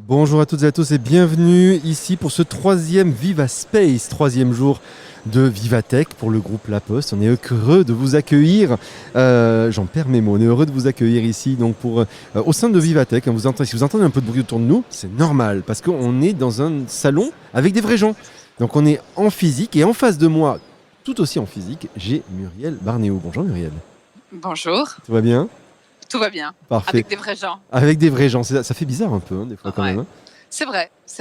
Bonjour à toutes et à tous et bienvenue ici pour ce troisième Viva Space, troisième jour de Vivatech pour le groupe La Poste. On est heureux de vous accueillir, j'en perds mes mots, on est heureux de vous accueillir ici donc au sein de Vivatech. Si vous entendez un peu de bruit autour de nous, c'est normal parce qu'on est dans un salon avec des vrais gens. Donc on est en physique et en face de moi, tout aussi en physique, j'ai Muriel Barnéo. Bonjour Muriel. Bonjour. Tout va bien ? Tout va bien. Parfait. Avec des vrais gens. Avec des vrais gens, ça fait bizarre un peu des fois quand même. Hein. C'est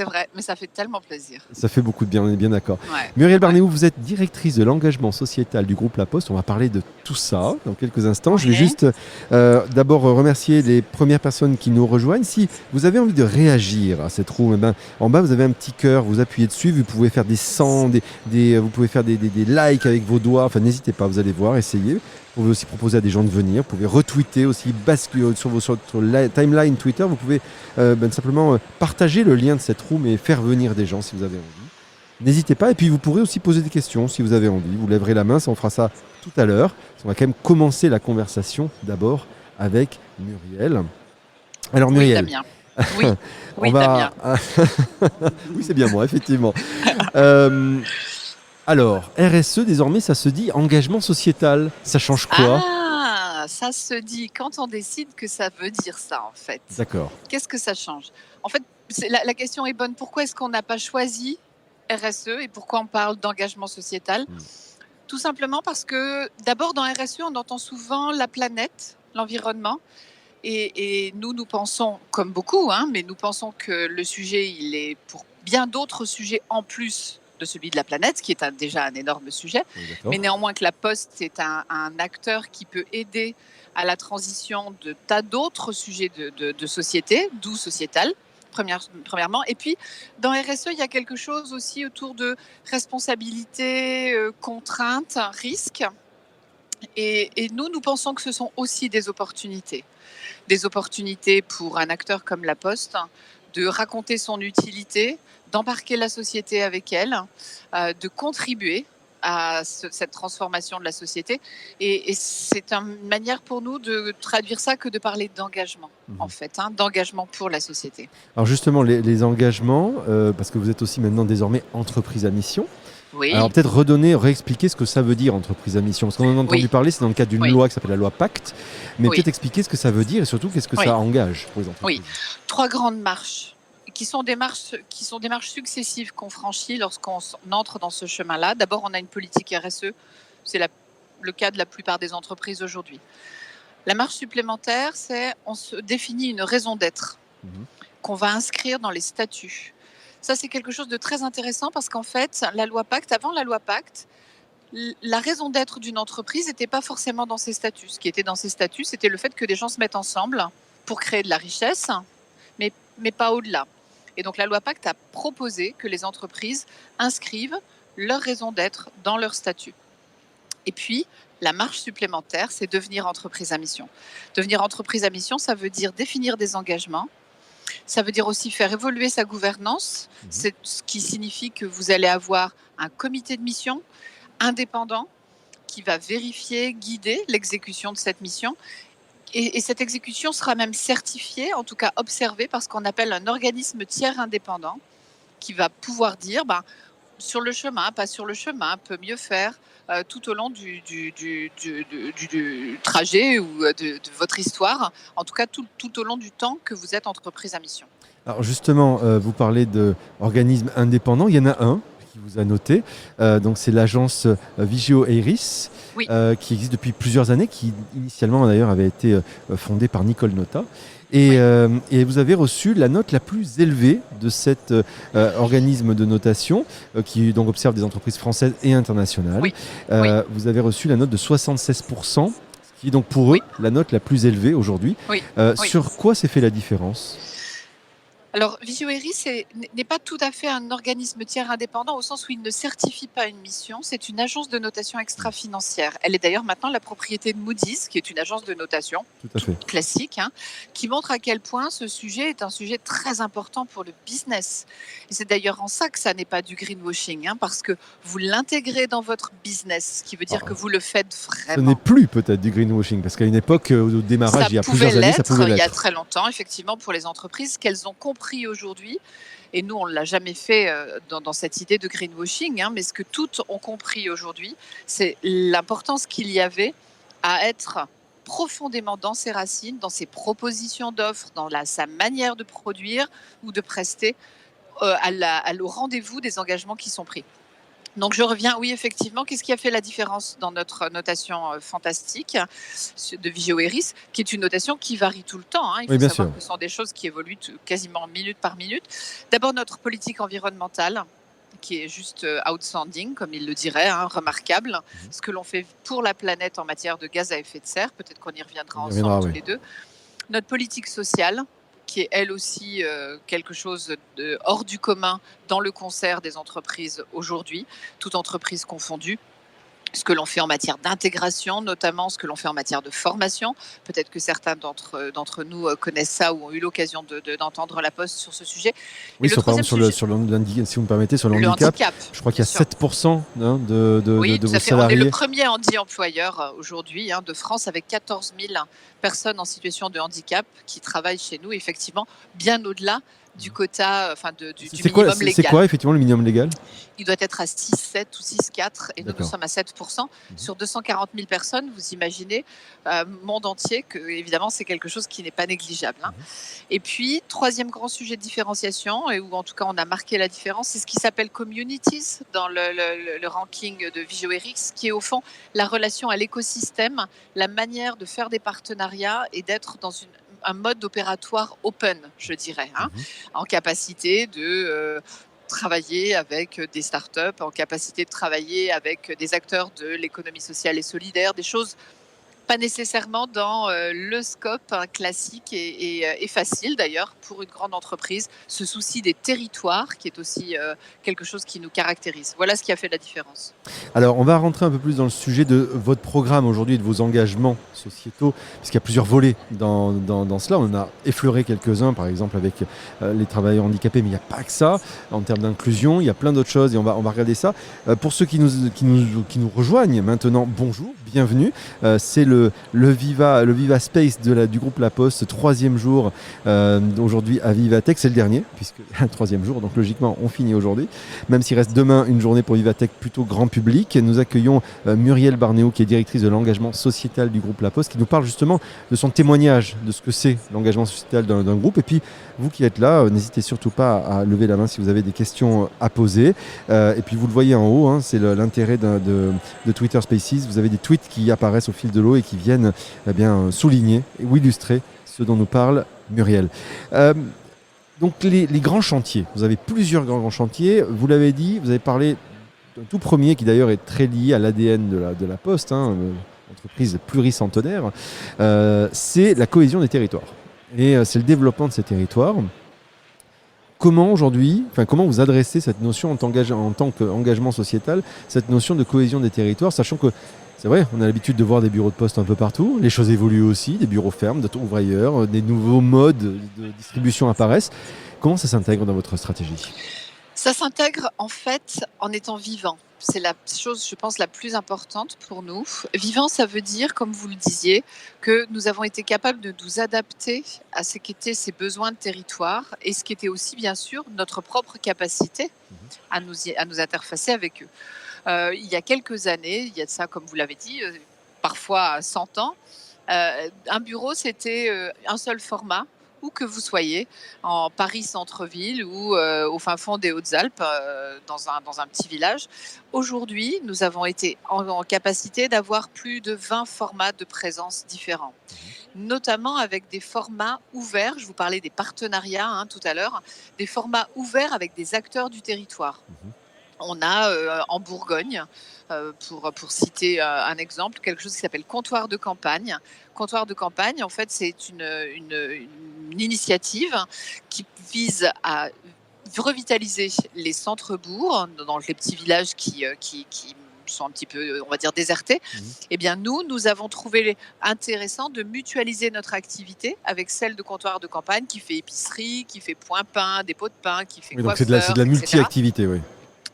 vrai, mais ça fait tellement plaisir. Ça fait beaucoup de bien, on est bien d'accord. Ouais. Muriel Barnéo, vous êtes directrice de l'engagement sociétal du groupe La Poste. On va parler de tout ça dans quelques instants. Okay. Je vais juste d'abord remercier les premières personnes qui nous rejoignent. Si vous avez envie de réagir à cette room, en bas vous avez un petit cœur, vous appuyez dessus, vous pouvez faire des 100, vous pouvez faire des likes avec vos doigts. Enfin, n'hésitez pas, vous allez voir, essayez. Vous pouvez aussi proposer à des gens de venir. Vous pouvez retweeter aussi, basculer sur votre timeline Twitter. Vous pouvez simplement partager le lien de cette room et faire venir des gens si vous avez envie. N'hésitez pas. Et puis vous pourrez aussi poser des questions si vous avez envie. Vous lèverez la main, on fera ça tout à l'heure. On va quand même commencer la conversation d'abord avec Muriel. Alors Muriel. Oui, Damien. Oui, Damien. Oui, c'est bien moi, effectivement. Alors, RSE, désormais, ça se dit engagement sociétal. Ça change quoi ? Ah, ça se dit quand on décide que ça veut dire ça, en fait. D'accord. Qu'est-ce que ça change ? En fait, la question est bonne. Pourquoi est-ce qu'on n'a pas choisi RSE et pourquoi on parle d'engagement sociétal ? Tout simplement parce que, d'abord, dans RSE, on entend souvent la planète, l'environnement. Et nous pensons, comme beaucoup, mais nous pensons que le sujet, il est pour bien d'autres sujets en plus de celui de la planète, qui est déjà un énorme sujet. Oui, mais néanmoins que la Poste est un acteur qui peut aider à la transition de tas d'autres sujets de société, d'où sociétal, premièrement. Et puis, dans RSE, il y a quelque chose aussi autour de responsabilité, contraintes, risques. Et nous pensons que ce sont aussi des opportunités. Des opportunités pour un acteur comme la Poste de raconter son utilité, d'embarquer la société avec elle, de contribuer à cette transformation de la société. Et c'est une manière pour nous de traduire ça que de parler d'engagement, en fait, d'engagement pour la société. Alors justement, les engagements, parce que vous êtes aussi maintenant désormais entreprise à mission. Oui. Alors peut-être réexpliquer ce que ça veut dire entreprise à mission. Parce qu'on en a entendu parler, c'est dans le cadre d'une loi qui s'appelle la loi Pacte. Mais peut-être expliquer ce que ça veut dire et surtout qu'est-ce que ça engage pour les entreprises. Oui, 3 grandes marches qui sont des marches successives qu'on franchit lorsqu'on entre dans ce chemin-là. D'abord, on a une politique RSE. C'est le cas de la plupart des entreprises aujourd'hui. La marche supplémentaire, c'est on se définit une raison d'être qu'on va inscrire dans les statuts. Ça, c'est quelque chose de très intéressant parce qu'en fait, avant la loi Pacte, la raison d'être d'une entreprise n'était pas forcément dans ses statuts. Ce qui était dans ses statuts, c'était le fait que des gens se mettent ensemble pour créer de la richesse, mais pas au-delà. Et donc, la loi Pacte a proposé que les entreprises inscrivent leur raison d'être dans leur statut. Et puis, la marche supplémentaire, c'est devenir entreprise à mission. Devenir entreprise à mission, ça veut dire définir des engagements. Ça veut dire aussi faire évoluer sa gouvernance. C'est ce qui signifie que vous allez avoir un comité de mission indépendant qui va vérifier, guider l'exécution de cette mission. Et cette exécution sera même certifiée, en tout cas observée, par ce qu'on appelle un organisme tiers indépendant qui va pouvoir dire sur le chemin, pas sur le chemin, peut mieux faire tout au long du trajet ou de votre histoire, en tout cas tout au long du temps que vous êtes entreprise à mission. Alors justement, vous parlez d'organismes indépendants, il y en a un qui vous a noté, donc c'est l'agence Vigeo Eiris, qui existe depuis plusieurs années, qui initialement d'ailleurs avait été fondée par Nicole Notta. Et vous avez reçu la note la plus élevée de cet organisme de notation qui donc observe des entreprises françaises et internationales. Vous avez reçu la note de 76%, ce qui est donc pour eux la note la plus élevée aujourd'hui. Sur quoi s'est fait la différence ? Alors, Vigeo Eiris n'est pas tout à fait un organisme tiers indépendant au sens où il ne certifie pas une mission. C'est une agence de notation extra-financière. Elle est d'ailleurs maintenant la propriété de Moody's, qui est une agence de notation classique, qui montre à quel point ce sujet est un sujet très important pour le business. Et c'est d'ailleurs en ça que ça n'est pas du greenwashing, parce que vous l'intégrez dans votre business, ce qui veut dire que vous le faites vraiment. Ce n'est plus peut-être du greenwashing, parce qu'à une époque, au démarrage, il y a plusieurs années, ça pouvait l'être. Il y a très longtemps, effectivement, pour les entreprises, qu'elles ont compris compris aujourd'hui, et nous on ne l'a jamais fait dans cette idée de greenwashing, mais ce que toutes ont compris aujourd'hui, c'est l'importance qu'il y avait à être profondément dans ses racines, dans ses propositions d'offres, dans sa manière de produire ou de prester, au rendez-vous des engagements qui sont pris. Donc je reviens, oui effectivement, qu'est-ce qui a fait la différence dans notre notation fantastique de Vigeo Eiris, qui est une notation qui varie tout le temps. Il Oui, faut bien savoir sûr. que ce sont des choses qui évoluent quasiment minute par minute. D'abord notre politique environnementale, qui est juste outstanding, comme il le dirait, remarquable. Ce que l'on fait pour la planète en matière de gaz à effet de serre, peut-être qu'on y reviendra ensemble tous Oui. les deux. Notre politique sociale, qui est elle aussi quelque chose de hors du commun dans le concert des entreprises aujourd'hui, toutes entreprises confondues. Ce que l'on fait en matière d'intégration, notamment ce que l'on fait en matière de formation. Peut-être que certains d'entre nous connaissent ça ou ont eu l'occasion d'entendre la Poste sur ce sujet. Oui, Et le par troisième exemple, sujet, si vous me permettez, sur le le handicap, handicap, je crois qu'il y bien a sûr. 7% Oui, de tout vos à fait. On est le salariés. premier handi-employeur aujourd'hui de France, avec 14 000 personnes en situation de handicap qui travaillent chez nous, effectivement, bien au-delà du quota, du minimum légal. C'est quoi effectivement le minimum légal ? Il doit être à 6,7 ou 6,4 et nous D'accord. sommes à 7%. Sur 240 000 personnes, vous imaginez, monde entier, que évidemment c'est quelque chose qui n'est pas négligeable. Et puis, troisième grand sujet de différenciation, et où en tout cas on a marqué la différence, c'est ce qui s'appelle Communities dans le ranking de Vigeo Eiris, qui est au fond la relation à l'écosystème, la manière de faire des partenariats et d'être dans un mode opératoire open, je dirais, en capacité de travailler avec des startups, en capacité de travailler avec des acteurs de l'économie sociale et solidaire, des choses pas nécessairement dans le scope classique et facile d'ailleurs pour une grande entreprise. Ce souci des territoires qui est aussi quelque chose qui nous caractérise. Voilà ce qui a fait la différence. Alors, on va rentrer un peu plus dans le sujet de votre programme aujourd'hui et de vos engagements sociétaux, puisqu'il y a plusieurs volets dans cela. On en a effleuré quelques-uns, par exemple avec les travailleurs handicapés, mais il n'y a pas que ça. En termes d'inclusion, il y a plein d'autres choses et on va regarder ça. Pour ceux qui nous rejoignent maintenant, bonjour, bienvenue. C'est le Viva Space du groupe La Poste, troisième jour aujourd'hui à Vivatech. C'est le dernier, puisque un troisième jour, donc logiquement on finit aujourd'hui. Même s'il reste demain une journée pour Vivatech plutôt grand public. Nous accueillons Muriel Barnéo, qui est directrice de l'engagement sociétal du groupe La Poste, qui nous parle justement de son témoignage, de ce que c'est l'engagement sociétal d'un groupe. Et puis, vous qui êtes là, n'hésitez surtout pas à lever la main si vous avez des questions à poser. Et puis, vous le voyez en haut, c'est l'intérêt de Twitter Spaces. Vous avez des tweets qui apparaissent au fil de l'eau et qui viennent souligner ou illustrer ce dont nous parle Muriel. Donc les grands chantiers, vous avez plusieurs grands chantiers, vous l'avez dit, vous avez parlé d'un tout premier qui d'ailleurs est très lié à l'ADN de la Poste, entreprise pluricentenaire, c'est la cohésion des territoires. Et c'est le développement de ces territoires. Comment vous adressez cette notion en tant qu'engagement sociétal, cette notion de cohésion des territoires, sachant que c'est vrai, on a l'habitude de voir des bureaux de poste un peu partout. Les choses évoluent aussi, des bureaux ferment, d'autres ouvrent ailleurs, des nouveaux modes de distribution apparaissent. Comment ça s'intègre dans votre stratégie ? Ça s'intègre en fait en étant vivant. C'est la chose, je pense, la plus importante pour nous. Vivant, ça veut dire, comme vous le disiez, que nous avons été capables de nous adapter à ce qu'étaient ces besoins de territoire et ce qui était aussi, bien sûr, notre propre capacité à nous interfacer avec eux. Il y a quelques années, il y a de ça, comme vous l'avez dit, parfois 100 ans, un bureau, c'était un seul format, où que vous soyez, en Paris centre-ville ou au fin fond des Hautes-Alpes, dans un petit village. Aujourd'hui, nous avons été en capacité d'avoir plus de 20 formats de présence différents, notamment avec des formats ouverts. Je vous parlais des partenariats tout à l'heure, des formats ouverts avec des acteurs du territoire. On a en Bourgogne, pour citer un exemple, quelque chose qui s'appelle Comptoir de campagne. Comptoir de campagne, en fait, c'est une initiative qui vise à revitaliser les centres-bourgs dans les petits villages qui sont un petit peu, on va dire, désertés. Eh bien, nous avons trouvé intéressant de mutualiser notre activité avec celle de Comptoir de campagne qui fait épicerie, qui fait point pain, dépôt de pain, qui fait coiffeur, donc c'est de la etc. multi-activité, oui.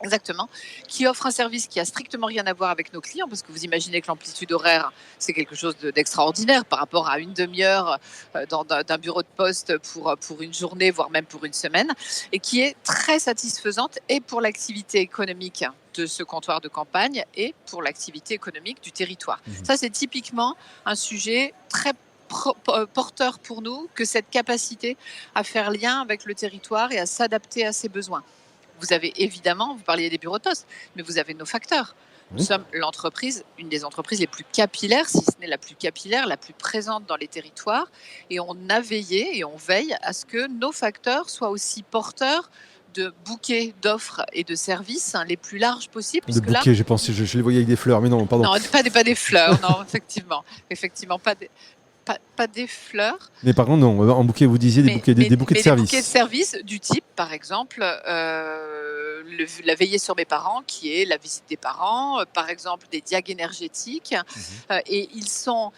Exactement, qui offre un service qui a strictement rien à voir avec nos clients, parce que vous imaginez que l'amplitude horaire, c'est quelque chose d'extraordinaire par rapport à une demi-heure d'un bureau de poste pour une journée, voire même pour une semaine, et qui est très satisfaisante et pour l'activité économique de ce comptoir de campagne et pour l'activité économique du territoire. Mhm. Ça, c'est typiquement un sujet très porteur pour nous, que cette capacité à faire lien avec le territoire et à s'adapter à ses besoins. Vous avez évidemment, vous parliez des bureaux de poste, mais vous avez nos facteurs. Nous Oui. sommes l'entreprise, une des entreprises les plus capillaires, si ce n'est la plus capillaire, la plus présente dans les territoires. Et on a veillé et on veille à ce que nos facteurs soient aussi porteurs de bouquets d'offres et de services les plus larges possibles, De puisque là, bouquets, j'ai pensé, je les voyais avec des fleurs, mais non, pardon. non, pas des fleurs, non, effectivement, pas des fleurs, Mais par contre, non, en bouquet, vous disiez des bouquets de mais des bouquets de service. services du type, par exemple, la veillée sur mes parents, qui est la visite des parents, par exemple des diagues énergétiques. Mhm. Et ils sont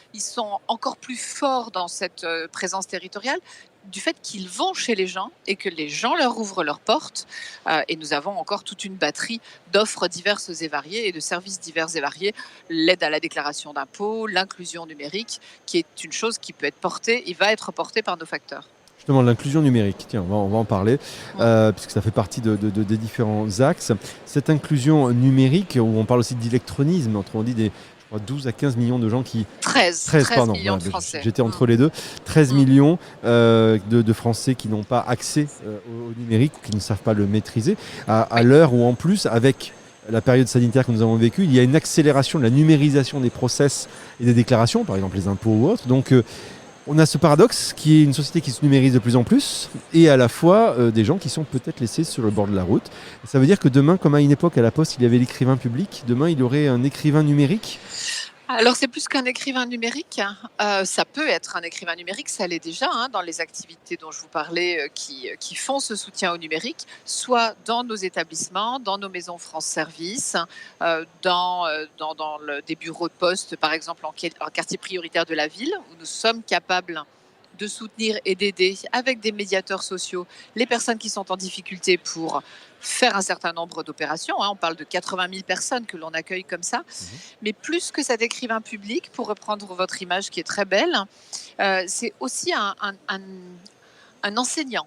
encore plus forts dans cette présence territoriale du fait qu'ils vont chez les gens et que les gens leur ouvrent leurs portes. Et nous avons encore toute une batterie d'offres diverses et variées et de services divers et variés. L'aide à la déclaration d'impôts, l'inclusion numérique, qui est une chose qui peut être portée et va être portée par nos facteurs. Justement, l'inclusion numérique, tiens, on va en parler, Mm. puisque ça fait partie des différents axes. Cette inclusion numérique, où on parle aussi d'électronisme, autrement dit, je crois, 12 à 15 millions de gens qui... 13, 13 pardon, millions voilà, de Français. j'étais entre les deux. 13 Mm. millions de Français qui n'ont pas accès au numérique ou qui ne savent pas le maîtriser, à Oui. l'heure où, en plus, avec la période sanitaire que nous avons vécue, il y a une accélération de la numérisation des process et des déclarations, par exemple les impôts ou autres. Donc, on a ce paradoxe qui est une société qui se numérise de plus en plus et à la fois des gens qui sont peut-être laissés sur le bord de la route. Et ça veut dire que demain, comme à une époque à la Poste, il y avait l'écrivain public, demain il y aurait un écrivain numérique. Alors, c'est plus qu'un écrivain numérique. Ça peut être un écrivain numérique, ça l'est déjà dans les activités dont je vous parlais qui font ce soutien au numérique, soit dans nos établissements, dans nos maisons France Service, des bureaux de poste, par exemple en quartier prioritaire de la ville, où nous sommes capables de soutenir et d'aider avec des médiateurs sociaux les personnes qui sont en difficulté pour faire un certain nombre d'opérations. On parle de 80 000 personnes que l'on accueille comme ça. Mhm. Mais plus que cet écrivain public, pour reprendre votre image qui est très belle, c'est aussi un enseignant.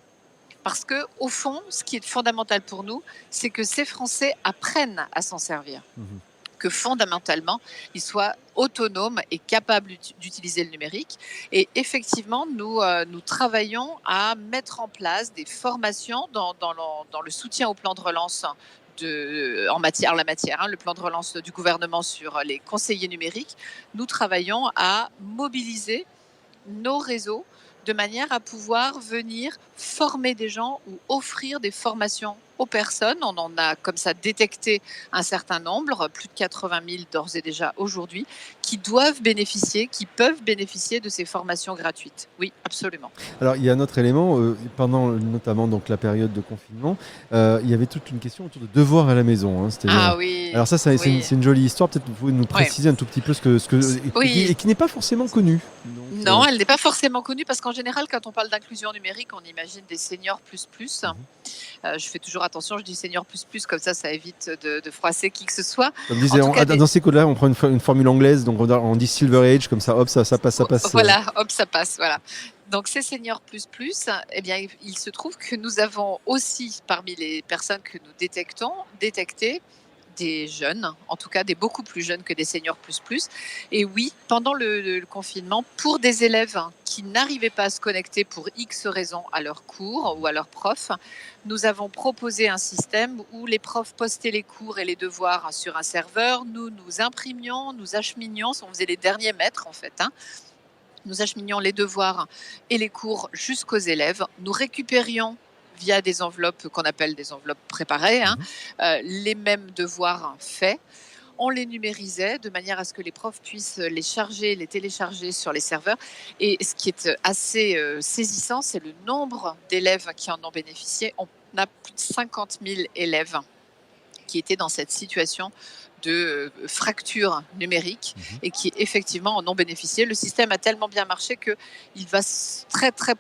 Parce que, au fond, ce qui est fondamental pour nous, c'est que ces Français apprennent à s'en servir. Mhm. Que fondamentalement, ils soient autonomes et capables d'utiliser le numérique. Et effectivement, nous travaillons à mettre en place des formations dans le soutien au plan de relance en la matière, le plan de relance du gouvernement sur les conseillers numériques. Nous travaillons à mobiliser nos réseaux de manière à pouvoir venir former des gens ou offrir des formations aux personnes. On en a comme ça détecté un certain nombre, plus de 80 000 d'ores et déjà aujourd'hui, qui peuvent bénéficier de ces formations gratuites. Oui, absolument. Alors il y a un autre élément, pendant notamment donc, la période de confinement, il y avait toute une question autour de devoirs à la maison. C'est-à-dire, Ah oui, alors ça, oui. c'est une jolie histoire, peut-être vous pouvez nous Ouais. préciser un tout petit peu Oui. et qui n'est pas forcément connu. Donc, Non, elle n'est pas forcément connue parce qu'en général, quand on parle d'inclusion numérique, on imagine des seniors plus plus. Je fais toujours attention, je dis senior plus plus, comme ça évite de froisser qui que ce soit. comme En disait, tout cas, dans ces cas-là, on prend une formule anglaise, donc on dit Silver Age, comme ça, hop, ça passe. Voilà, hop, ça passe, voilà. Donc ces seniors plus plus, eh bien, il se trouve que nous avons aussi, parmi les personnes que nous détecté des jeunes, en tout cas des beaucoup plus jeunes que des seniors plus plus. Et oui, pendant le confinement, pour des élèves qui n'arrivaient pas à se connecter pour X raisons à leurs cours ou à leurs profs, nous avons proposé un système où les profs postaient les cours et les devoirs sur un serveur. Nous imprimions, nous acheminions, on faisait les derniers mètres en fait. Nous acheminions les devoirs et les cours jusqu'aux élèves. Nous récupérions via des enveloppes qu'on appelle des enveloppes préparées, les mêmes devoirs faits. On les numérisait de manière à ce que les profs puissent les télécharger sur les serveurs. Et ce qui est assez saisissant, c'est le nombre d'élèves qui en ont bénéficié. On a plus de 50 000 élèves qui étaient dans cette situation de fractures numériques Mhm. et qui effectivement en ont bénéficié. Le système a tellement bien marché qu'il va très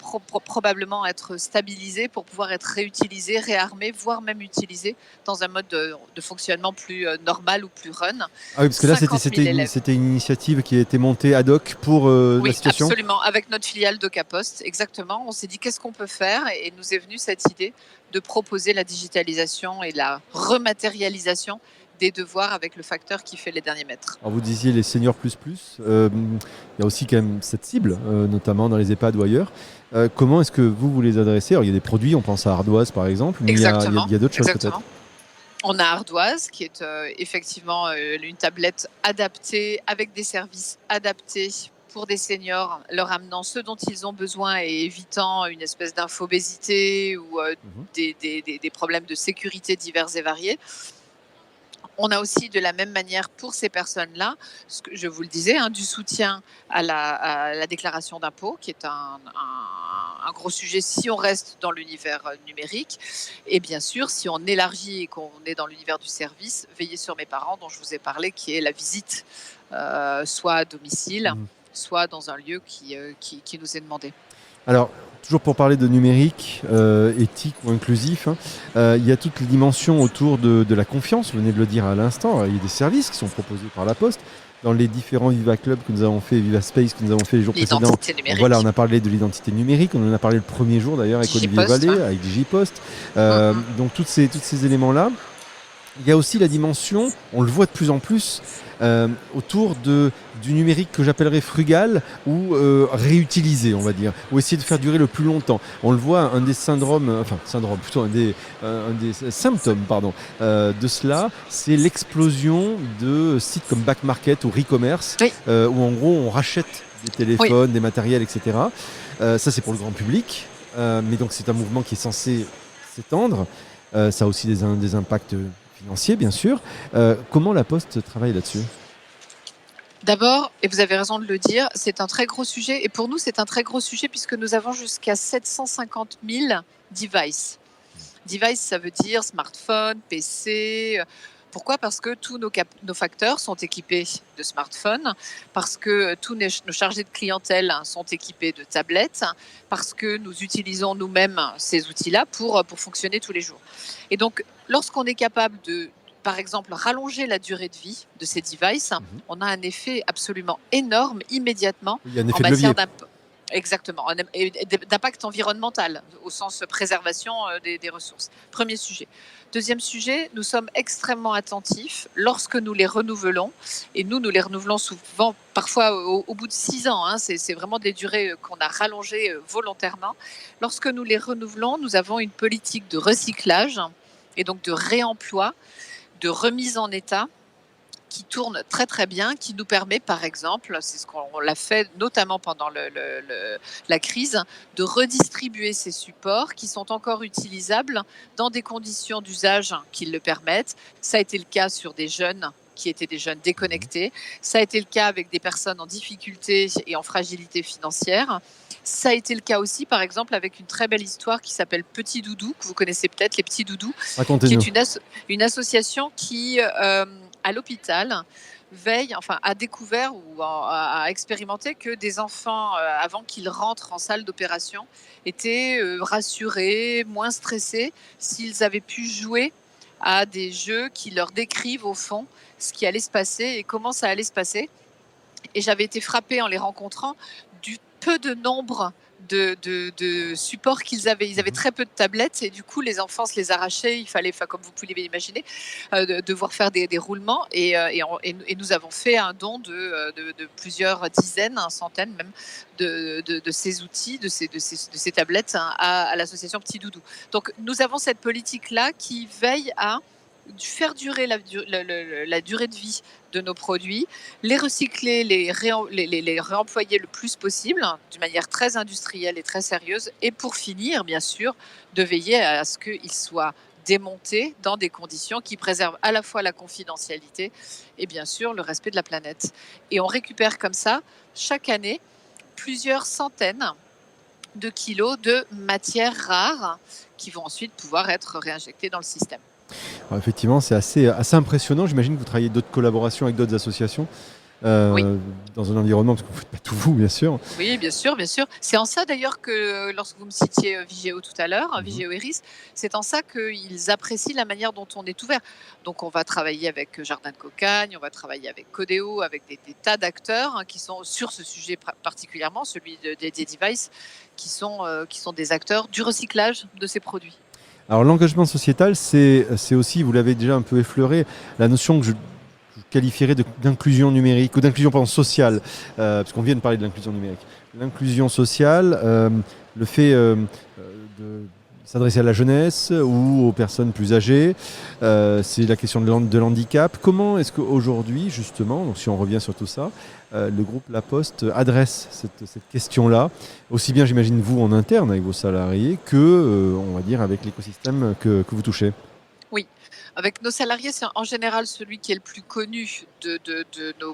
probablement être stabilisé pour pouvoir être réutilisé, réarmé, voire même utilisé dans un mode de fonctionnement plus normal ou plus run. Ah oui, parce que là, 50 000 élèves. c'était une initiative qui a été montée ad hoc pour la Oui, situation. absolument. Avec notre filiale DocaPost, exactement. On s'est dit qu'est-ce qu'on peut faire et nous est venue cette idée de proposer la digitalisation et la rematérialisation des devoirs avec le facteur qui fait les derniers mètres. Alors vous disiez les seniors plus plus, il y a aussi quand même cette cible, notamment dans les EHPAD ou ailleurs. Comment est-ce que vous les adressez? Alors il y a des produits, on pense à Ardoise par exemple, mais il y a d'autres choses peut-être. Exactement. On a Ardoise qui est effectivement une tablette adaptée avec des services adaptés pour des seniors, leur amenant ce dont ils ont besoin et évitant une espèce d'infobésité ou Mhm. des problèmes de sécurité divers et variés. On a aussi de la même manière pour ces personnes-là, ce que je vous le disais, du soutien à la déclaration d'impôt, qui est un gros sujet si on reste dans l'univers numérique. Et bien sûr, si on élargit et qu'on est dans l'univers du service, veiller sur mes parents dont je vous ai parlé, qui est la visite, soit à domicile, Mhm. soit dans un lieu qui nous est demandé. Alors, toujours pour parler de numérique, éthique ou inclusif, hein, il y a toutes les dimensions autour de la confiance, vous venez de le dire à l'instant. Il y a des services qui sont proposés par la Poste. Dans les différents Viva Club que nous avons fait, Viva Space que nous avons fait les jours précédents, L'identité voilà, on numérique. a parlé de l'identité numérique, on en a parlé le premier jour d'ailleurs avec Olivier Digipost, ouais. Vallée, avec Digipost. Mm, mm. Donc tous ces éléments-là. Il y a aussi la dimension, on le voit de plus en plus, autour du numérique que j'appellerais frugal ou réutilisé, on va dire, ou essayer de faire durer le plus longtemps. On le voit, un des plutôt un des symptômes, pardon, de cela, c'est l'explosion de sites comme Back Market ou Recommerce, Oui, où en gros on rachète des oui. téléphones, des matériels, etc. Ça c'est pour le grand public, mais donc c'est un mouvement qui est censé s'étendre. Ça a aussi des impacts financiers, bien sûr. Comment la Poste travaille là-dessus? D'abord, et vous avez raison de le dire, c'est un très gros sujet. Et pour nous, c'est un très gros sujet puisque nous avons jusqu'à 750 000 devices. Device, ça veut dire smartphone, PC. Pourquoi? Parce que tous nos facteurs sont équipés de smartphones, parce que tous nos chargés de clientèle sont équipés de tablettes, parce que nous utilisons nous-mêmes ces outils-là pour fonctionner tous les jours. Et donc, lorsqu'on est capable de, par exemple, rallonger la durée de vie de ces devices, Mhm. on a un effet absolument énorme immédiatement Il y a un en effet de matière levier. d'impact. Exactement, et d'impact environnemental au sens préservation des ressources. Premier sujet. Deuxième sujet, nous sommes extrêmement attentifs lorsque nous les renouvelons, et nous les renouvelons souvent, parfois au bout de 6 ans, c'est vraiment des durées qu'on a rallongées volontairement. Lorsque nous les renouvelons, nous avons une politique de recyclage et donc de réemploi, de remise en état qui tourne très très bien, qui nous permet par exemple, c'est ce qu'on l'a fait notamment pendant la crise, de redistribuer ces supports qui sont encore utilisables dans des conditions d'usage qui le permettent. Ça a été le cas sur des jeunes qui étaient des jeunes Mhm. déconnectés. Ça a été le cas avec des personnes en difficulté et en fragilité financière. Ça a été le cas aussi, par exemple, avec une très belle histoire qui s'appelle Petit Doudou, que vous connaissez peut-être, les Petits Doudous, qui Racontez-nous. est une association qui, à l'hôpital, a découvert ou a expérimenté que des enfants, avant qu'ils rentrent en salle d'opération, étaient rassurés, moins stressés, s'ils avaient pu jouer à des jeux qui leur décrivent au fond ce qui allait se passer et comment ça allait se passer. Et j'avais été frappée en les rencontrant du peu de nombre de supports qu'ils avaient. Ils avaient Mhm. très peu de tablettes et du coup, les enfants se les arrachaient. Il fallait, comme vous pouvez l'imaginer, devoir faire des roulements. Et nous avons fait un don de plusieurs dizaines, centaines même, de ces outils, de ces tablettes à l'association Petit Doudou. Donc, nous avons cette politique-là qui veille à faire durer la durée de vie de nos produits, les recycler, les réemployer le plus possible, d'une manière très industrielle et très sérieuse, et pour finir, bien sûr, de veiller à ce qu'ils soient démontés dans des conditions qui préservent à la fois la confidentialité et bien sûr le respect de la planète. Et on récupère comme ça, chaque année, plusieurs centaines de kilos de matières rares qui vont ensuite pouvoir être réinjectées dans le système. Alors, effectivement, c'est assez impressionnant. J'imagine que vous travaillez d'autres collaborations avec d'autres associations Oui. dans un environnement, parce que vous ne faites pas tout vous, bien sûr. Oui, bien sûr, bien sûr. C'est en ça d'ailleurs que lorsque vous me citiez Vigéo tout à l'heure, Mhm. Vigéo Iris, c'est en ça qu'ils apprécient la manière dont on est ouvert. Donc on va travailler avec Jardin de Cocagne, on va travailler avec Codéo, avec des tas d'acteurs qui sont sur ce sujet particulièrement, celui des devices, qui sont des acteurs du recyclage de ces produits. Alors, l'engagement sociétal, c'est aussi, vous l'avez déjà un peu effleuré, la notion que je qualifierais d'inclusion numérique ou d'inclusion pardon, sociale, parce qu'on vient de parler de l'inclusion numérique. L'inclusion sociale, le fait de s'adresser à la jeunesse ou aux personnes plus âgées, c'est la question de l'handicap. Comment est-ce qu'aujourd'hui, justement, donc si on revient sur tout ça, le groupe La Poste adresse cette question-là, aussi bien j'imagine vous en interne avec vos salariés que, on va dire, avec l'écosystème que vous touchez. Oui, avec nos salariés, c'est en général celui qui est le plus connu de nos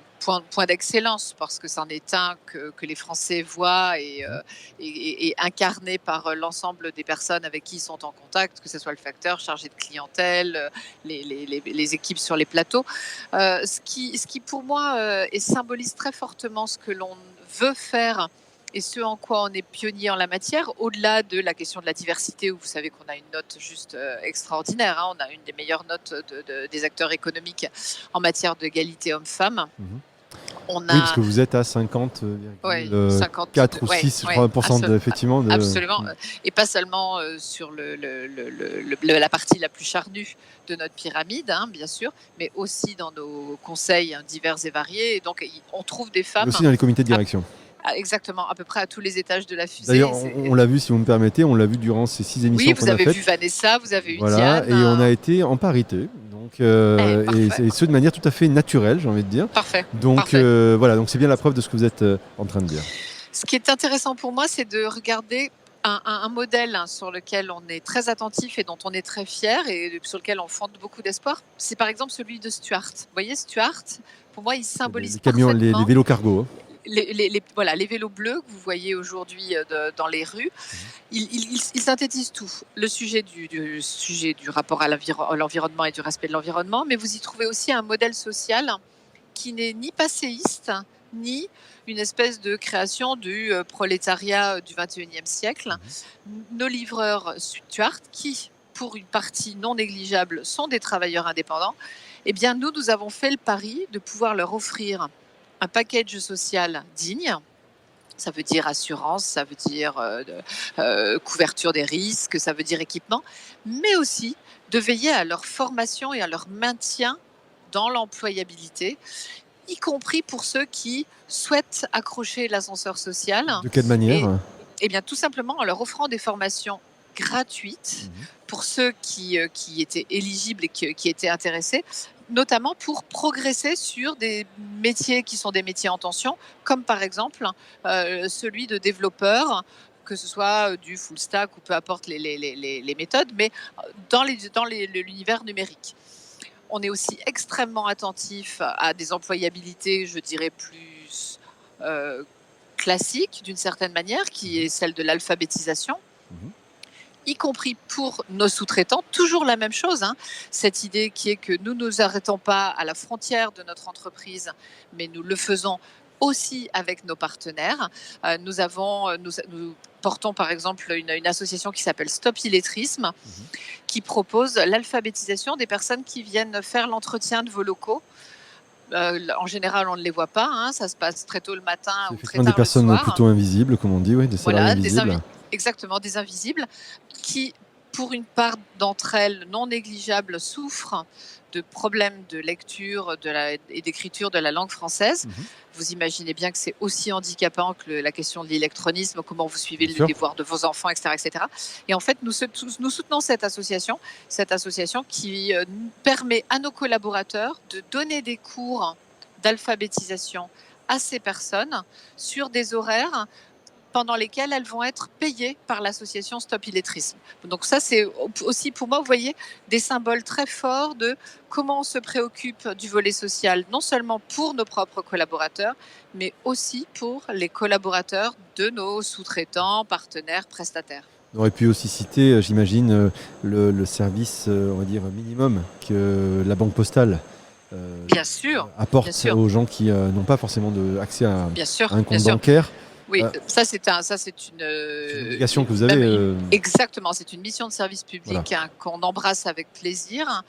points d'excellence, parce que c'en est un que les Français voient et incarné par l'ensemble des personnes avec qui ils sont en contact, que ce soit le facteur, chargé de clientèle, les équipes sur les plateaux. Ce qui pour moi symbolise très fortement ce que l'on veut faire et ce en quoi on est pionnier en la matière, au-delà de la question de la diversité, où vous savez qu'on a une note juste extraordinaire, hein, on a une des meilleures notes des acteurs économiques en matière d'égalité homme-femme. Mhm. On Oui, parce a que vous êtes à ouais, 50,4 ou ouais, 6, je ouais, crois, effectivement. absolument, et pas seulement sur la partie la plus charnue de notre pyramide, hein, bien sûr, mais aussi dans nos conseils divers et variés. Et donc, on trouve des Et femmes aussi dans les comités de direction. exactement à peu près à tous les étages de la D'ailleurs, fusée. on l'a vu, si vous me permettez, on l'a vu durant ces 6 Oui, émissions vous qu'on a avez faites. vu Vanessa, vous avez eu Voilà, Diane. et on a été en parité, donc, Parfait, et ce de manière tout à fait naturelle, j'ai envie de dire. parfait, Donc parfait. voilà, donc c'est bien la preuve de ce que vous êtes en train de dire. Ce qui est intéressant pour moi, c'est de regarder un modèle sur lequel on est très attentif et dont on est très fier et sur lequel on fonde beaucoup d'espoir. C'est par exemple celui de Stuart. Vous voyez, Stuart, pour moi, il Les symbolise camions, les parfaitement vélos cargo. Hein. voilà, les vélos bleus que vous voyez aujourd'hui dans les rues. Il synthétise tout. Le sujet sujet du rapport à l'environnement et du respect de l'environnement, mais vous y trouvez aussi un modèle social qui n'est ni passéiste, ni une espèce de création du prolétariat du 21e siècle. Nos livreurs Stuart, qui, pour une partie non négligeable, sont des travailleurs indépendants, eh bien, nous avons fait le pari de pouvoir leur offrir un package social digne. Ça veut dire assurance, ça veut dire couverture des risques, ça veut dire équipement, mais aussi de veiller à leur formation et à leur maintien dans l'employabilité, y compris pour ceux qui souhaitent accrocher l'ascenseur social. De quelle Et, manière? et bien tout simplement en leur offrant des formations gratuites pour ceux qui étaient éligibles et qui étaient intéressés, notamment pour progresser sur des métiers qui sont des métiers en tension, comme par exemple celui de développeur, que ce soit du full stack ou peu importe les méthodes, mais dans l'univers numérique. On est aussi extrêmement attentif à des employabilités, je dirais, plus classiques d'une certaine manière, qui est celle de l'alphabétisation, y compris pour nos sous-traitants. Toujours la même chose, hein, cette idée qui est que nous ne nous arrêtons pas à la frontière de notre entreprise, mais nous le faisons aussi avec nos partenaires. Nous portons par exemple une association qui s'appelle Stop Illettrisme, qui propose l'alphabétisation des personnes qui viennent faire l'entretien de vos locaux. En général, on ne les voit pas, hein, ça se passe très tôt le matin C'est ou très effectivement des tard le personnes soir. plutôt invisibles, comme on dit, oui, des salariés Voilà, invisibles. exactement, des invisibles qui, pour une part d'entre elles non négligeable, souffrent de problèmes de lecture et d'écriture de la langue française. Vous imaginez bien que c'est aussi handicapant que la question de l'électronisme, comment vous suivez le devoir de vos enfants, etc., etc. Et en fait, nous soutenons cette association qui permet à nos collaborateurs de donner des cours d'alphabétisation à ces personnes sur des horaires pendant lesquelles elles vont être payées par l'association Stop Illettrisme. Donc ça, c'est aussi pour moi, vous voyez, des symboles très forts de comment on se préoccupe du volet social, non seulement pour nos propres collaborateurs, mais aussi pour les collaborateurs de nos sous-traitants, partenaires, prestataires. On aurait pu aussi citer, j'imagine, le service, on va dire, minimum que la banque postale euh, Bien sûr, bien apporte sûr, aux gens qui n'ont pas forcément accès bien à sûr, un bien compte sûr. bancaire. Oui, Euh, ça c'est c'est une obligation que vous avez. même exactement, c'est une mission de service Voilà. public qu'on embrasse avec plaisir,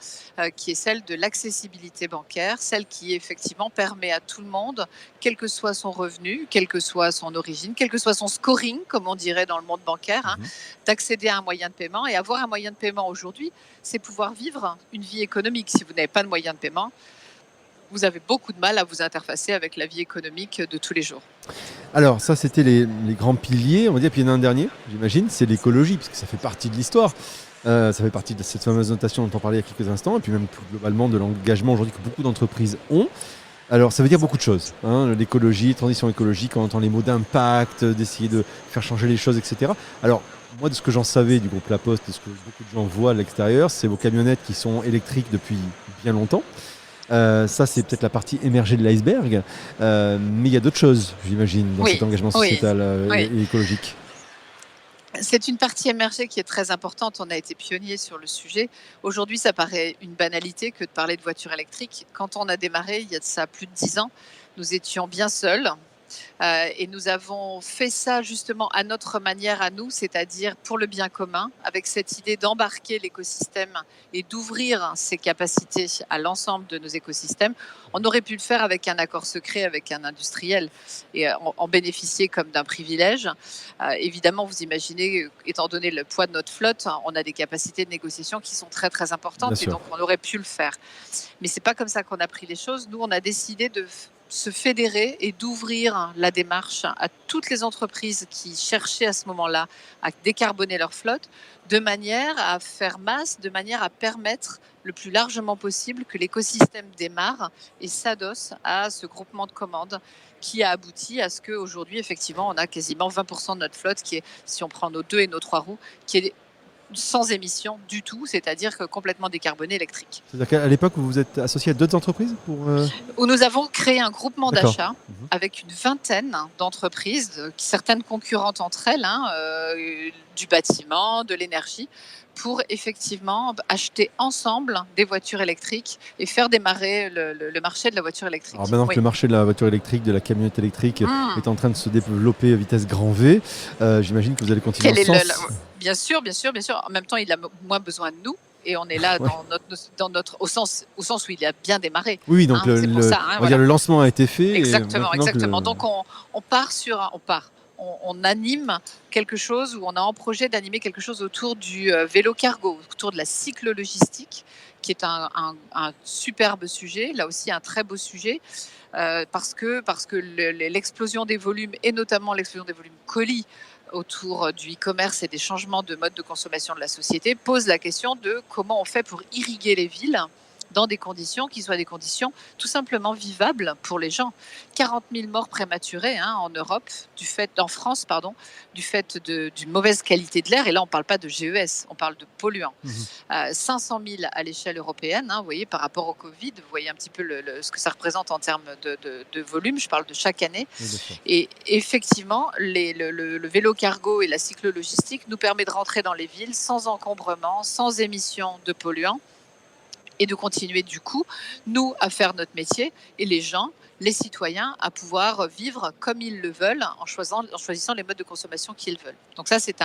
qui est celle de l'accessibilité bancaire, celle qui effectivement permet à tout le monde, quel que soit son revenu, quelle que soit son origine, quel que soit son scoring, comme on dirait dans le monde bancaire, Mhm. d'accéder à un moyen de paiement. Et avoir un moyen de paiement aujourd'hui, c'est pouvoir vivre une vie économique. Si vous n'avez pas de moyen de paiement, vous avez beaucoup de mal à vous interfacer avec la vie économique de tous les jours. Alors, ça, c'était les grands piliers, on va dire. Puis il y en a un dernier, j'imagine, c'est l'écologie, puisque ça fait partie de l'histoire. Ça fait partie de cette fameuse notation dont on parlait il y a quelques instants, et puis même plus globalement de l'engagement aujourd'hui que beaucoup d'entreprises ont. Alors, ça veut dire beaucoup de choses. L'écologie, transition écologique, on entend les mots d'impact, d'essayer de faire changer les choses, etc. Alors, moi, de ce que j'en savais du groupe La Poste, de ce que beaucoup de gens voient à l'extérieur, c'est vos camionnettes qui sont électriques depuis bien longtemps. Ça, c'est peut-être la partie émergée de l'iceberg. Mais il y a d'autres choses, j'imagine, dans cet Oui, engagement oui, sociétal oui. et écologique. C'est une partie émergée qui est très importante. On a été pionnier sur le sujet. Aujourd'hui, ça paraît une banalité que de parler de voitures électriques. Quand on a démarré, il y a de ça plus de 10 ans, nous étions bien seuls. Et nous avons fait ça justement à notre manière à nous, c'est-à-dire pour le bien commun, avec cette idée d'embarquer l'écosystème et d'ouvrir ses capacités à l'ensemble de nos écosystèmes. On aurait pu le faire avec un accord secret avec un industriel et en bénéficier comme d'un privilège. Évidemment, vous imaginez, étant donné le poids de notre flotte, on a des capacités de négociation qui sont très très Bien importantes et sûr. donc on aurait pu le faire. Mais c'est pas comme ça qu'on a pris les choses. Nous, on a décidé de se fédérer et d'ouvrir la démarche à toutes les entreprises qui cherchaient à ce moment-là à décarboner leur flotte, de manière à faire masse, de manière à permettre le plus largement possible que l'écosystème démarre et s'adosse à ce groupement de commandes qui a abouti à ce qu'aujourd'hui, effectivement, on a quasiment 20% de notre flotte qui est, si on prend nos 2 et nos 3 roues, qui est sans émission du tout, c'est-à-dire que complètement décarboné électrique. C'est-à-dire qu'à l'époque, vous vous êtes associé à d'autres entreprises pour. Où nous avons créé un groupement D'accord. d'achat avec une vingtaine d'entreprises, certaines concurrentes entre elles, du bâtiment, de l'énergie, pour effectivement acheter ensemble des voitures électriques et faire démarrer le marché de la voiture électrique. Alors maintenant que Oui. le marché de la voiture électrique, de la camionnette électrique Mmh. est en train de se développer à vitesse grand V, j'imagine que vous allez continuer Quel en est ce sens. bien sûr, bien sûr, bien sûr. En même temps, il a moins besoin de nous. Et on est là Ouais. dans notre, au sens où il a bien démarré. Oui, donc C'est pour ça. on va dire Voilà. le lancement a été fait et Exactement, maintenant que exactement. Donc on part sur, on anime quelque chose, ou on a en projet d'animer quelque chose autour du vélo cargo, autour de la cyclo-logistique, qui est un superbe sujet, là aussi un très beau sujet, parce que l'explosion des volumes, et notamment l'explosion des volumes colis autour du e-commerce et des changements de mode de consommation de la société, pose la question de comment on fait pour irriguer les villes dans des conditions qui soient des conditions tout simplement vivables pour les gens. 40 000 morts prématurées en Europe, en France, pardon, du fait d'une mauvaise qualité de l'air. Et là, on ne parle pas de GES, on parle de polluants. 500 000 à l'échelle européenne, vous voyez, par rapport au Covid, vous voyez un petit peu ce que ça représente en termes de volume. Je parle de chaque année. Oui, et effectivement, le vélo cargo et la cyclo-logistique nous permet de rentrer dans les villes sans encombrement, sans émissions de polluants, et de continuer du coup, nous, à faire notre métier, et les gens, les citoyens, à pouvoir vivre comme ils le veulent en choisissant les modes de consommation qu'ils veulent. Donc ça, c'est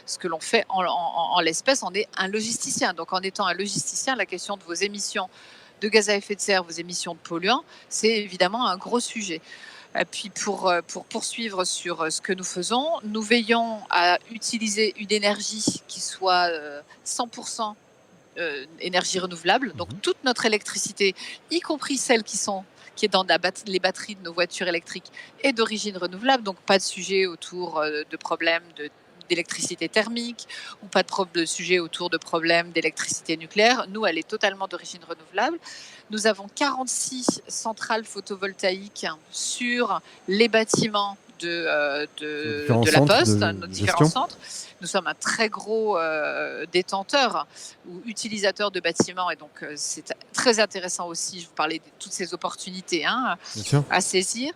ce que l'on fait en l'espèce. On est un logisticien. Donc en étant un logisticien, la question de vos émissions de gaz à effet de serre, vos émissions de polluants, c'est évidemment un gros sujet. Et puis pour poursuivre sur ce que nous faisons, nous veillons à utiliser une énergie qui soit 100% énergie renouvelable. Donc toute notre électricité, y compris celle qui est dans les batteries de nos voitures électriques, est d'origine renouvelable. Donc pas de sujet autour de problèmes d'électricité thermique, ou pas de sujet autour de problèmes d'électricité nucléaire. Nous, elle est totalement d'origine renouvelable. Nous avons 46 centrales photovoltaïques sur les bâtiments de la Poste, nos différents centres. Nous sommes un très gros détenteur ou utilisateur de bâtiments, et donc c'est très intéressant aussi. Je vous parlais de toutes ces opportunités à saisir.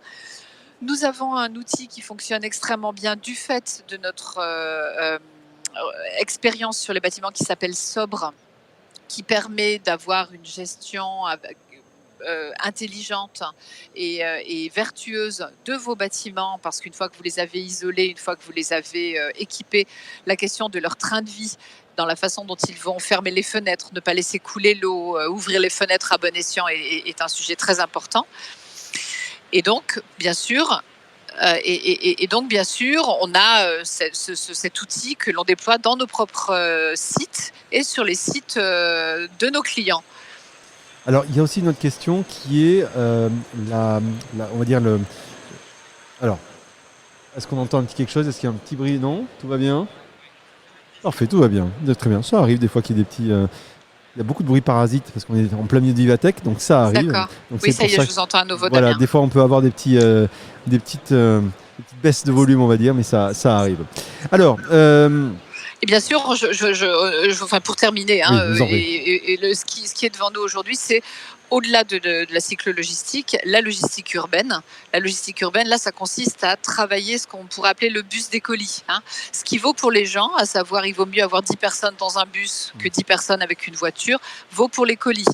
Nous avons un outil qui fonctionne extrêmement bien du fait de notre expérience sur les bâtiments qui s'appelle Sobre, qui permet d'avoir une gestion intelligente et vertueuse de vos bâtiments, parce qu'une fois que vous les avez isolés, une fois que vous les avez équipés, la question de leur train de vie, dans la façon dont ils vont fermer les fenêtres, ne pas laisser couler l'eau, ouvrir les fenêtres à bon escient est un sujet très important. Et donc, bien sûr, on a cet outil que l'on déploie dans nos propres sites et sur les sites de nos clients. Alors, il y a aussi une autre question qui est on va dire alors, est-ce qu'on entend un petit quelque chose? Est-ce qu'il y a un petit bruit? Non? Tout va bien? Parfait, tout va bien. Très bien. Ça arrive des fois qu'il y ait des petits. Il y a beaucoup de bruit parasite parce qu'on est en plein milieu de Vivatech, donc ça arrive. D'accord. Donc Oui, c'est ça pour y est, ça je vous entends à nouveau, voilà, Damien. des fois on peut avoir des petites baisses de volume, on va dire, mais ça arrive. Alors, Et bien sûr, pour terminer, oui, je vous en prie. ce qui est devant nous aujourd'hui, c'est au-delà de la cyclo-logistique, la logistique urbaine. La logistique urbaine, là, ça consiste à travailler ce qu'on pourrait appeler le bus des colis. Ce qui vaut pour les gens, à savoir, il vaut mieux avoir 10 personnes dans un bus que 10 personnes avec une voiture, vaut pour les colis.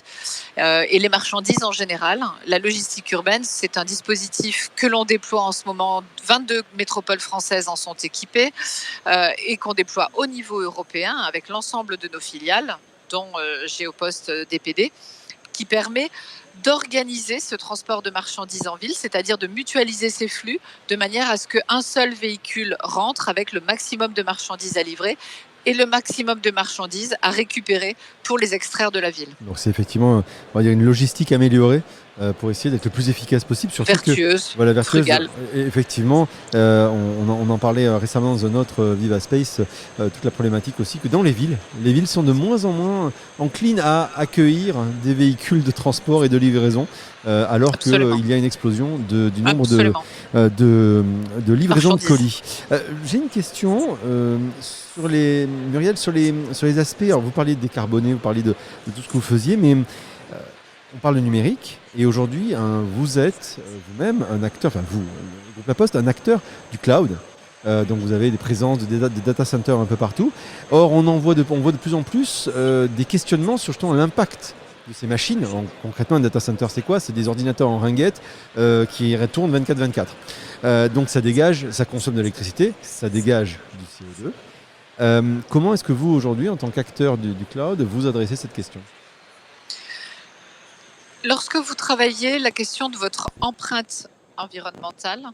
Et les marchandises en général. La logistique urbaine, c'est un dispositif que l'on déploie en ce moment. 22 métropoles françaises en sont équipées et qu'on déploie au niveau européen avec l'ensemble de nos filiales, dont Géopost DPD, qui permet d'organiser ce transport de marchandises en ville, c'est-à-dire de mutualiser ces flux de manière à ce qu'un seul véhicule rentre avec le maximum de marchandises à livrer et le maximum de marchandises à récupérer pour les extraire de la ville. Donc c'est effectivement, on va dire, une logistique améliorée pour essayer d'être le plus efficace possible, surtout vertueuse, vertueuse. frugale. Effectivement, on en parlait récemment dans un autre Viva Space, toute la problématique aussi que dans les villes sont de moins en moins enclines à accueillir des véhicules de transport et de livraison, alors qu'il y a une explosion du nombre de livraisons de colis. J'ai une question Muriel, sur les aspects. Alors vous parliez de décarboner, vous parliez de tout ce que vous faisiez, mais on parle de numérique, et aujourd'hui, vous êtes vous-même un acteur, enfin vous, le groupe La Poste, un acteur du cloud. Donc vous avez des présences des data centers un peu partout. Or, on voit de plus en plus des questionnements sur justement l'impact de ces machines. Concrètement, un data center, c'est quoi? C'est des ordinateurs en ringuette qui tournent 24/24. Donc ça consomme de l'électricité, ça dégage du CO2. Comment est-ce que vous, aujourd'hui, en tant qu'acteur du cloud, vous adressez cette question? Lorsque vous travaillez la question de votre empreinte environnementale,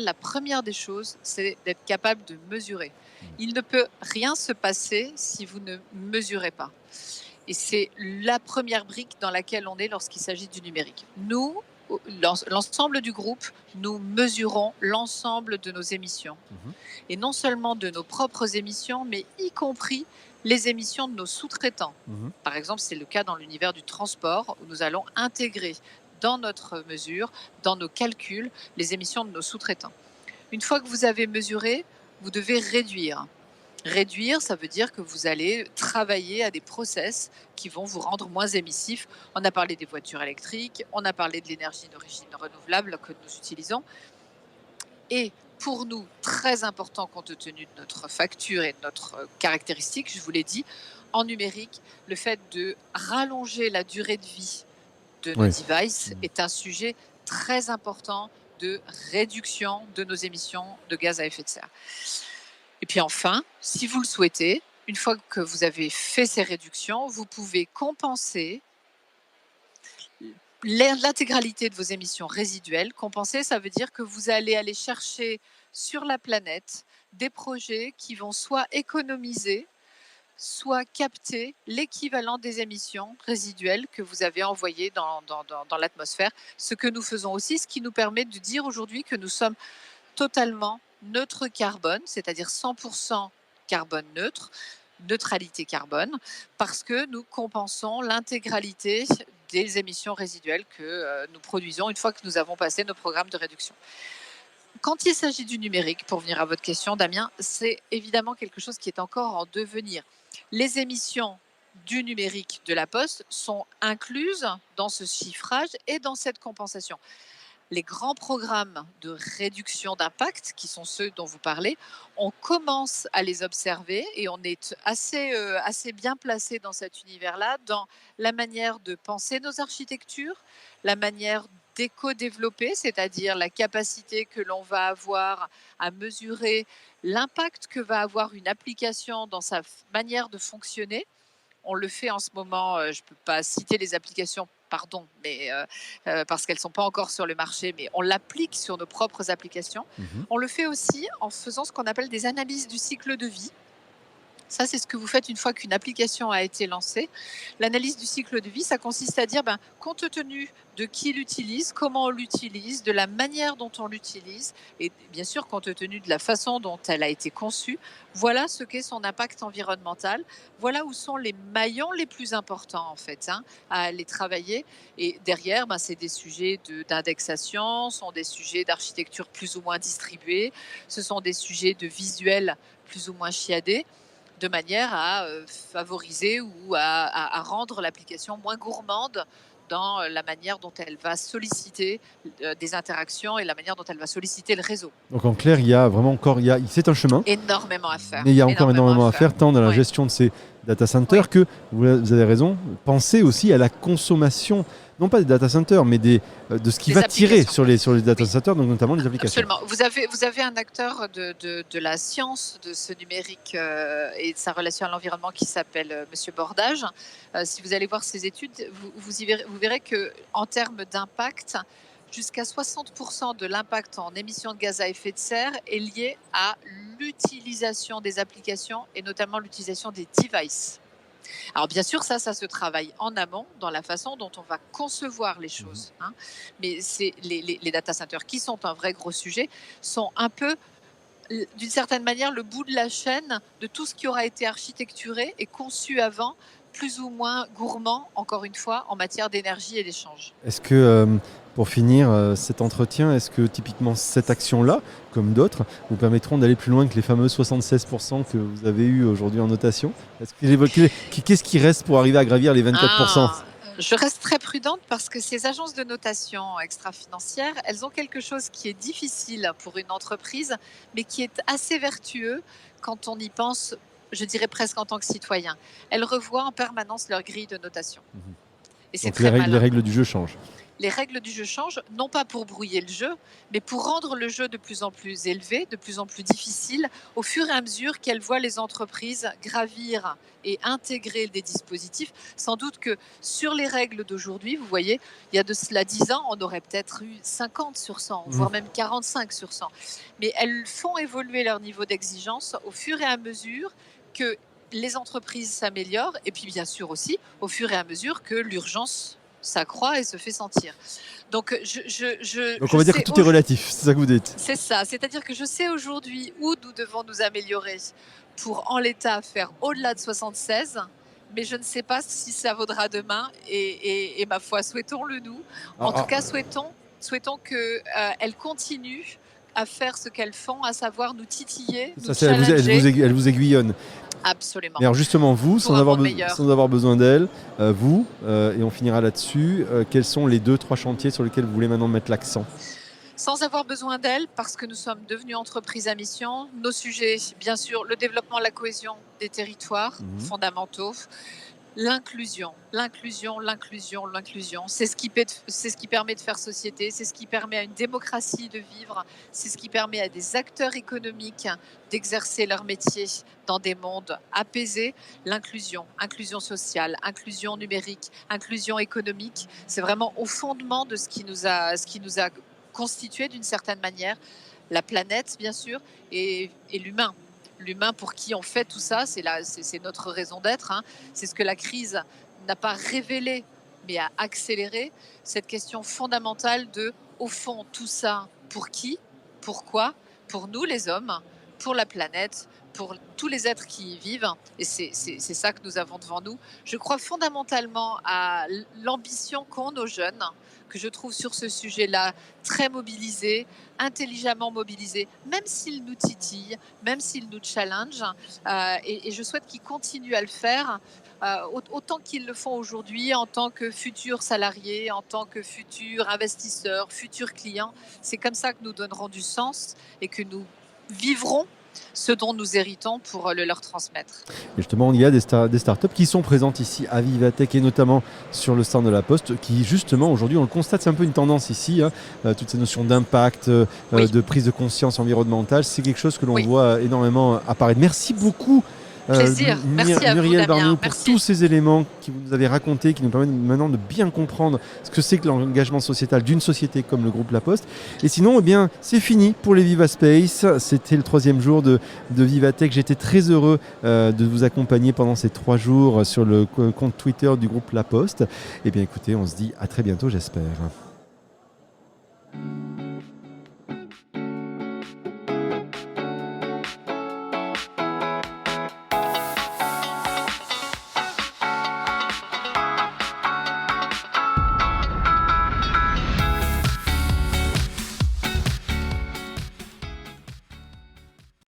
la première des choses, c'est d'être capable de mesurer. Il ne peut rien se passer si vous ne mesurez pas. Et c'est la première brique dans laquelle on est lorsqu'il s'agit du numérique. Nous, l'ensemble du groupe, nous mesurons l'ensemble de nos émissions. Et non seulement de nos propres émissions, mais y compris les émissions de nos sous-traitants. Par exemple, c'est le cas dans l'univers du transport, où nous allons intégrer dans notre mesure, dans nos calculs, les émissions de nos sous-traitants. Une fois que vous avez mesuré, vous devez réduire. Réduire, ça veut dire que vous allez travailler à des process qui vont vous rendre moins émissifs. On a parlé des voitures électriques, on a parlé de l'énergie d'origine renouvelable que nous utilisons. Et pour nous, très important compte tenu de notre facture et de notre caractéristique, je vous l'ai dit, en numérique, le fait de rallonger la durée de vie de nos devices est un sujet très important de réduction de nos émissions de gaz à effet de serre. Et puis enfin, si vous le souhaitez, une fois que vous avez fait ces réductions, vous pouvez compenser l'intégralité de vos émissions résiduelles. Compenser, ça veut dire que vous allez aller chercher sur la planète des projets qui vont soit économiser, soit capter l'équivalent des émissions résiduelles que vous avez envoyées dans l'atmosphère. Ce que nous faisons aussi, ce qui nous permet de dire aujourd'hui que nous sommes totalement neutre carbone, c'est-à-dire 100% carbone neutre, neutralité carbone, parce que nous compensons l'intégralité des émissions résiduelles que nous produisons une fois que nous avons passé nos programmes de réduction. Quand il s'agit du numérique, pour venir à votre question, Damien, c'est évidemment quelque chose qui est encore en devenir. Les émissions du numérique de la Poste sont incluses dans ce chiffrage et dans cette compensation. les grands programmes de réduction d'impact, qui sont ceux dont vous parlez, on commence à les observer et on est assez bien placé dans cet univers-là, dans la manière de penser nos architectures, la manière d'éco-développer, c'est-à-dire la capacité que l'on va avoir à mesurer l'impact que va avoir une application dans sa manière de fonctionner. On le fait en ce moment, je ne peux pas citer les applications, pardon, mais parce qu'elles ne sont pas encore sur le marché, mais on l'applique sur nos propres applications. Mhm. On le fait aussi en faisant ce qu'on appelle des analyses du cycle de vie. Ça, c'est ce que vous faites une fois qu'une application a été lancée. L'analyse du cycle de vie, ça consiste à dire, compte tenu de qui l'utilise, comment on l'utilise, de la manière dont on l'utilise, et bien sûr, compte tenu de la façon dont elle a été conçue, voilà ce qu'est son impact environnemental. Voilà où sont les maillons les plus importants, en fait, à aller travailler. Et derrière, c'est des sujets d'indexation, sont des sujets d'architecture plus ou moins distribuée, ce sont des sujets de visuel plus ou moins chiadés, de manière à favoriser ou à rendre l'application moins gourmande dans la manière dont elle va solliciter des interactions et la manière dont elle va solliciter le réseau. Donc en clair, il y a vraiment encore, c'est un chemin, Énormément à faire. mais il y a encore énormément à faire, tant dans la gestion de ces data centers que, vous avez raison, pensez aussi à la consommation, non pas des data centers, mais de ce qui va tirer sur les data centers, donc notamment les applications. Absolument. Vous avez un acteur de la science de ce numérique et de sa relation à l'environnement qui s'appelle Monsieur Bordage. Si vous allez voir ses études, vous verrez qu'en termes d'impact, jusqu'à 60% de l'impact en émissions de gaz à effet de serre est lié à l'utilisation des applications et notamment l'utilisation des devices. Alors bien sûr, ça se travaille en amont dans la façon dont on va concevoir les choses. Mais c'est les data centers, qui sont un vrai gros sujet, sont un peu, d'une certaine manière, le bout de la chaîne de tout ce qui aura été architecturé et conçu avant, plus ou moins gourmand, encore une fois, en matière d'énergie et d'échange. Est-ce que, pour finir cet entretien, est-ce que typiquement cette action-là, comme d'autres, vous permettront d'aller plus loin que les fameux 76% que vous avez eu aujourd'hui en notation ? Qu'est-ce qui reste pour arriver à gravir les 24% ? Je reste très prudente parce que ces agences de notation extra-financières, elles ont quelque chose qui est difficile pour une entreprise, mais qui est assez vertueux quand on y pense, je dirais presque en tant que citoyen. Elles revoient en permanence leur grille de notation. Et c'est très malin. Les règles du jeu changent. Les règles du jeu changent, non pas pour brouiller le jeu, mais pour rendre le jeu de plus en plus élevé, de plus en plus difficile, au fur et à mesure qu'elles voient les entreprises gravir et intégrer des dispositifs. Sans doute que sur les règles d'aujourd'hui, vous voyez, il y a de cela 10 ans, on aurait peut-être eu 50 sur 100, voire même 45 sur 100. Mais elles font évoluer leur niveau d'exigence au fur et à mesure que les entreprises s'améliorent, et puis bien sûr aussi au fur et à mesure que l'urgence s'accroît et se fait sentir. Donc, on va dire que tout est relatif, c'est ça que vous dites. C'est ça, c'est-à-dire que je sais aujourd'hui où nous devons nous améliorer pour, en l'état, faire au-delà de 76, mais je ne sais pas si ça vaudra demain, et ma foi, souhaitons-le nous. En tout cas, souhaitons qu'elles continuent à faire ce qu'elles font, à savoir nous titiller, nous challenger. Elle vous aiguillonne. Absolument. Mais alors justement, vous, sans avoir besoin d'elle, vous, et on finira là-dessus, quels sont les 2-3 chantiers sur lesquels vous voulez maintenant mettre l'accent ? Sans avoir besoin d'elle, parce que nous sommes devenus entreprises à mission, nos sujets, bien sûr, le développement, la cohésion des territoires, fondamentaux, l'inclusion, c'est ce qui permet de faire société, c'est ce qui permet à une démocratie de vivre, c'est ce qui permet à des acteurs économiques d'exercer leur métier dans des mondes apaisés. L'inclusion, inclusion sociale, inclusion numérique, inclusion économique, c'est vraiment au fondement de ce qui nous a constitué d'une certaine manière, la planète bien sûr, et l'humain. L'humain pour qui on fait tout ça, c'est notre raison d'être. C'est ce que la crise n'a pas révélé, mais a accéléré. Cette question fondamentale de, au fond, tout ça, pour qui ? Pourquoi ? Pour nous, les hommes, pour la planète, pour tous les êtres qui y vivent. Et c'est ça que nous avons devant nous. Je crois fondamentalement à l'ambition qu'ont nos jeunes, que je trouve sur ce sujet-là très mobilisés, intelligemment mobilisés, même s'ils nous titillent, même s'ils nous challengent. Et je souhaite qu'ils continuent à le faire autant qu'ils le font aujourd'hui en tant que futurs salariés, en tant que futurs investisseurs, futurs clients. C'est comme ça que nous donnerons du sens et que nous vivrons ce dont nous héritons pour le leur transmettre. Et justement, il y a des startups qui sont présentes ici à Vivatech et notamment sur le stand de la Poste qui justement aujourd'hui on le constate, c'est un peu une tendance ici, toutes ces notions d'impact, de prise de conscience environnementale, c'est quelque chose que l'on voit énormément apparaître. Merci beaucoup. Plaisir. Merci à Muriel vous, Damien. Barneau, pour tous ces éléments que vous nous avez racontés, qui nous permettent maintenant de bien comprendre ce que c'est que l'engagement sociétal d'une société comme le groupe La Poste. Et sinon, eh bien, c'est fini pour les Viva Space. C'était le 3e jour de Vivatech. J'étais très heureux de vous accompagner pendant ces 3 jours sur le compte Twitter du groupe La Poste. Eh bien, écoutez, on se dit à très bientôt, j'espère.